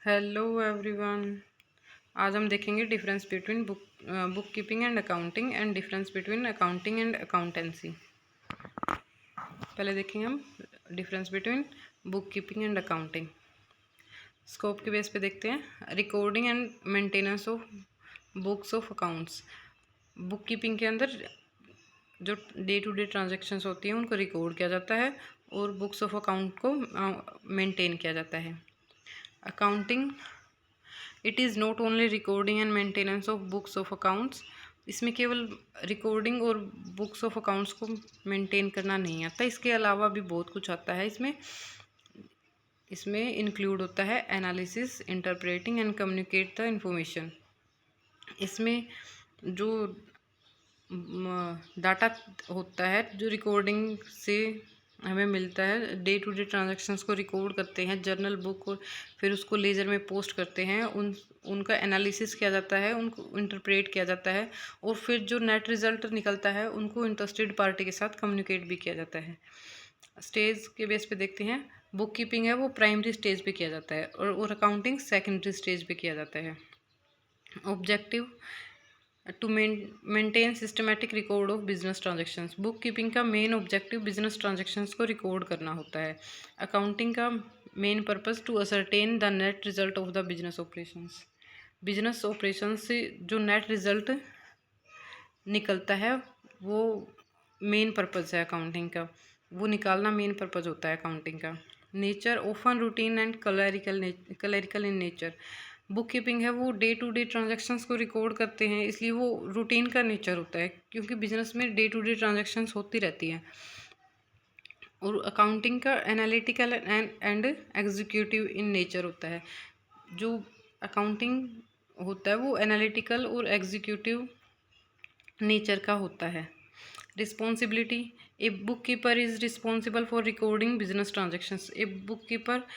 Hello everyone. आज हम देखेंगे difference between book keeping and accounting and difference between accounting and accountancy. पहले देखेंगे हम difference between book keeping and accounting. Scope के बेस पे देखते हैं। Recording and maintenance of books of accounts. Book keeping के अंदर जो डे टू डे ट्रांजेक्शन्स होती हैं उनको रिकॉर्ड किया जाता है और बुक्स ऑफ अकाउंट को मेंटेन किया जाता है। Accounting it is not only recording and maintenance of books of accounts. इसमें केवल रिकॉर्डिंग और बुक्स ऑफ अकाउंट्स को मेंटेन करना नहीं आता, इसके अलावा भी बहुत कुछ आता है। इसमें इंक्लूड होता है analysis, interpreting and communicate the information. इसमें जो डाटा होता है जो रिकॉर्डिंग से हमें मिलता है, डे टू डे ट्रांजैक्शंस को रिकॉर्ड करते हैं जर्नल बुक और फिर उसको लेजर में पोस्ट करते हैं। उनका एनालिसिस किया जाता है, उनको इंटरप्रेट किया जाता है और फिर जो नेट रिजल्ट निकलता है उनको इंटरेस्टेड पार्टी के साथ कम्युनिकेट भी किया जाता है। स्टेज के बेस पे देखते हैं। बुक कीपिंग है वो प्राइमरी स्टेज पे किया जाता है और अकाउंटिंग सेकेंडरी स्टेज पे किया जाता है। Objective to maintain systematic record of business transactions. Bookkeeping का मेन ऑब्जेक्टिव बिजनेस ट्रांजेक्शन्स को रिकॉर्ड करना होता है। अकाउंटिंग का main purpose to ascertain the net result of the business operations. Business operation से जो नेट रिजल्ट निकलता है वो मेन पर्पस है अकाउंटिंग का, वो निकालना मेन पर्पस होता है अकाउंटिंग का। Nature often routine and clerical in nature. Bookkeeping है वो डे टू डे ट्रांजेक्शन्स को रिकॉर्ड करते हैं, इसलिए वो रूटीन का नेचर होता है क्योंकि बिजनेस में डे टू डे ट्रांजेक्शन्स होती रहती हैं। और अकाउंटिंग का analytical and executive in nature होता है। जो अकाउंटिंग होता है वो एनालिटिकल और एग्जीक्यूटिव नेचर का होता है। Responsibility, a book keeper is responsible for recording business transactions. A book keeper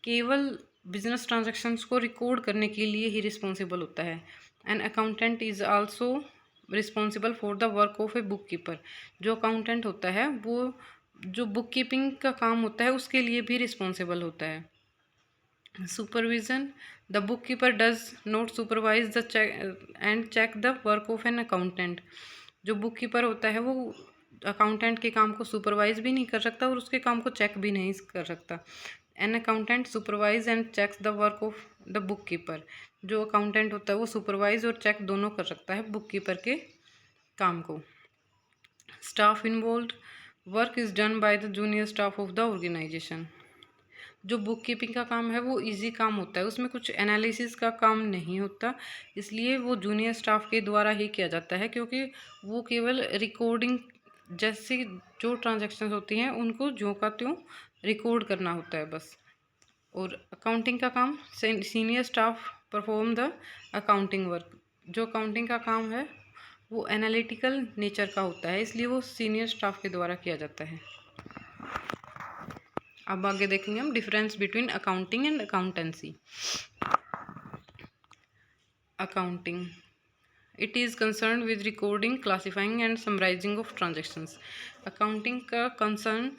केवल बिजनेस ट्रांजेक्शन्स को रिकॉर्ड करने के लिए ही रिस्पॉन्सिबल होता है। An accountant is also responsible for the work of a book keeper. जो अकाउंटेंट होता है वो जो बुक कीपिंग का काम होता है उसके लिए भी रिस्पॉन्सिबल होता है। Supervision, the bookkeeper does not supervise the check the work of an accountant. जो बुक कीपर होता है वो अकाउंटेंट के काम को सुपरवाइज भी नहीं कर सकता और उसके काम को चेक भी नहीं कर सकता। An accountant supervise and checks the work of the bookkeeper. जो अकाउंटेंट होता है वो सुपरवाइज और चेक दोनों कर सकता है बुक कीपर के काम को। Staff involve, work is done by the junior staff of the organisation. जो बुक कीपिंग का काम है वो इजी काम होता है, उसमें कुछ एनालिसिस का काम नहीं होता, इसलिए वो जूनियर स्टाफ के द्वारा ही किया जाता है क्योंकि वो केवल रिकॉर्डिंग जैसी जो ट्रांजैक्शंस होती हैं उनको ज्यों का त्यों रिकॉर्ड करना होता है बस। और अकाउंटिंग का काम senior staff perform the accounting work. जो अकाउंटिंग का काम है वो एनालिटिकल नेचर का होता है, इसलिए वो सीनियर स्टाफ के द्वारा किया जाता है। अब आगे देखेंगे हम difference between accounting and accountancy. Accounting it is concern with recording, classifying and summarising of transactions. Accounting का कंसर्न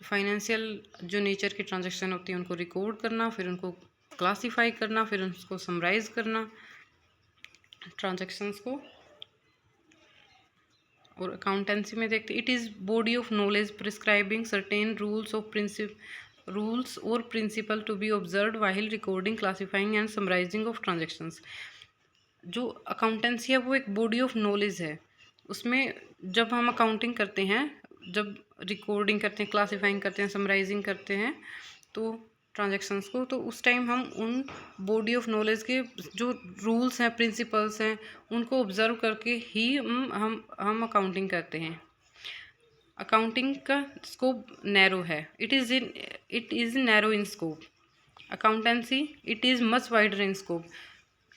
फाइनेंशियल जो नेचर की ट्रांजेक्शन होती है उनको रिकॉर्ड करना, फिर उनको क्लासीफाई करना, फिर उनको समराइज करना ट्रांजेक्शन्स को। और अकाउंटेंसी में देखते it is body of knowledge prescribing certain rules और principle to be observe while recording, classifying and summarising of transactions. जो अकाउंटेंसी है वो एक बॉडी ऑफ नॉलेज है। उसमें जब हम अकाउंटिंग करते हैं, जब रिकॉर्डिंग करते हैं, क्लासीफाइंग करते हैं, समराइजिंग करते हैं तो ट्रांजेक्शन्स को, तो उस टाइम हम उन बॉडी ऑफ नॉलेज के जो रूल्स हैं, प्रिंसिपल्स हैं, उनको ऑब्जर्व करके ही हम अकाउंटिंग करते हैं। अकाउंटिंग का स्कोप नैरो है, it is narrow in scope. Accountancy it is much wider in scope.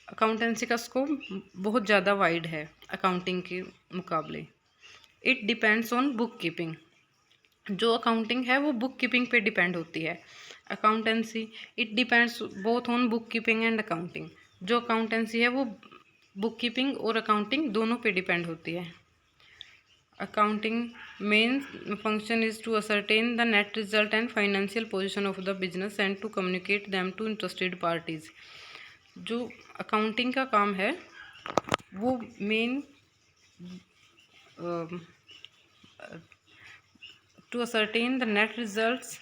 Accountancy का स्कोप बहुत ज़्यादा वाइड है अकाउंटिंग के मुकाबले। It depends on book keeping. जो अकाउंटिंग है वो बुक कीपिंग पे डिपेंड होती है। Accountancy it depends both on book keeping and accounting. जो अकाउंटेंसी है वो बुक कीपिंग और अकाउंटिंग दोनों पे डिपेंड होती है। Accounting main function is to ascertain the net result and financial position of the business and to communicate them to interested parties. जो accounting का काम है वो main to ascertain the net results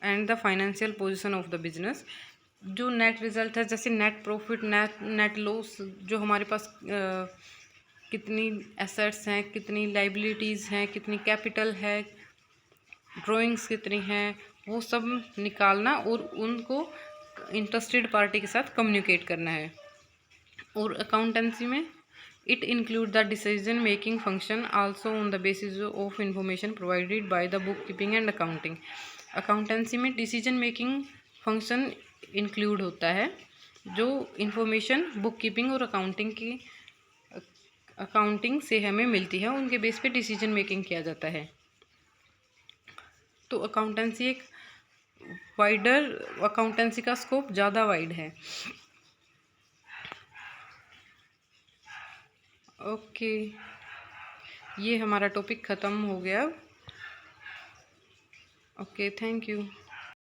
and the financial position of the business. जो net result है जैसे net profit, net loss, जो हमारे पास कितनी एसेट्स हैं, कितनी लाइबिलिटीज़ हैं, कितनी कैपिटल है, ड्राइंग्स कितनी हैं, वो सब निकालना और उनको इंटरेस्टेड पार्टी के साथ कम्युनिकेट करना है। और अकाउंटेंसी में it include the decision making function also on the basis of information provided by the book keeping and accounting. Accountancy में डिसीजन मेकिंग फंक्शन इंक्लूड होता है जो इंफॉर्मेशन बुक कीपिंग और अकाउंटिंग से हमें मिलती है, उनके बेस पे डिसीजन मेकिंग किया जाता है। तो अकाउंटेंसी का स्कोप ज़्यादा वाइड है। ओके, ये हमारा टॉपिक ख़त्म हो गया। Okay, thank you.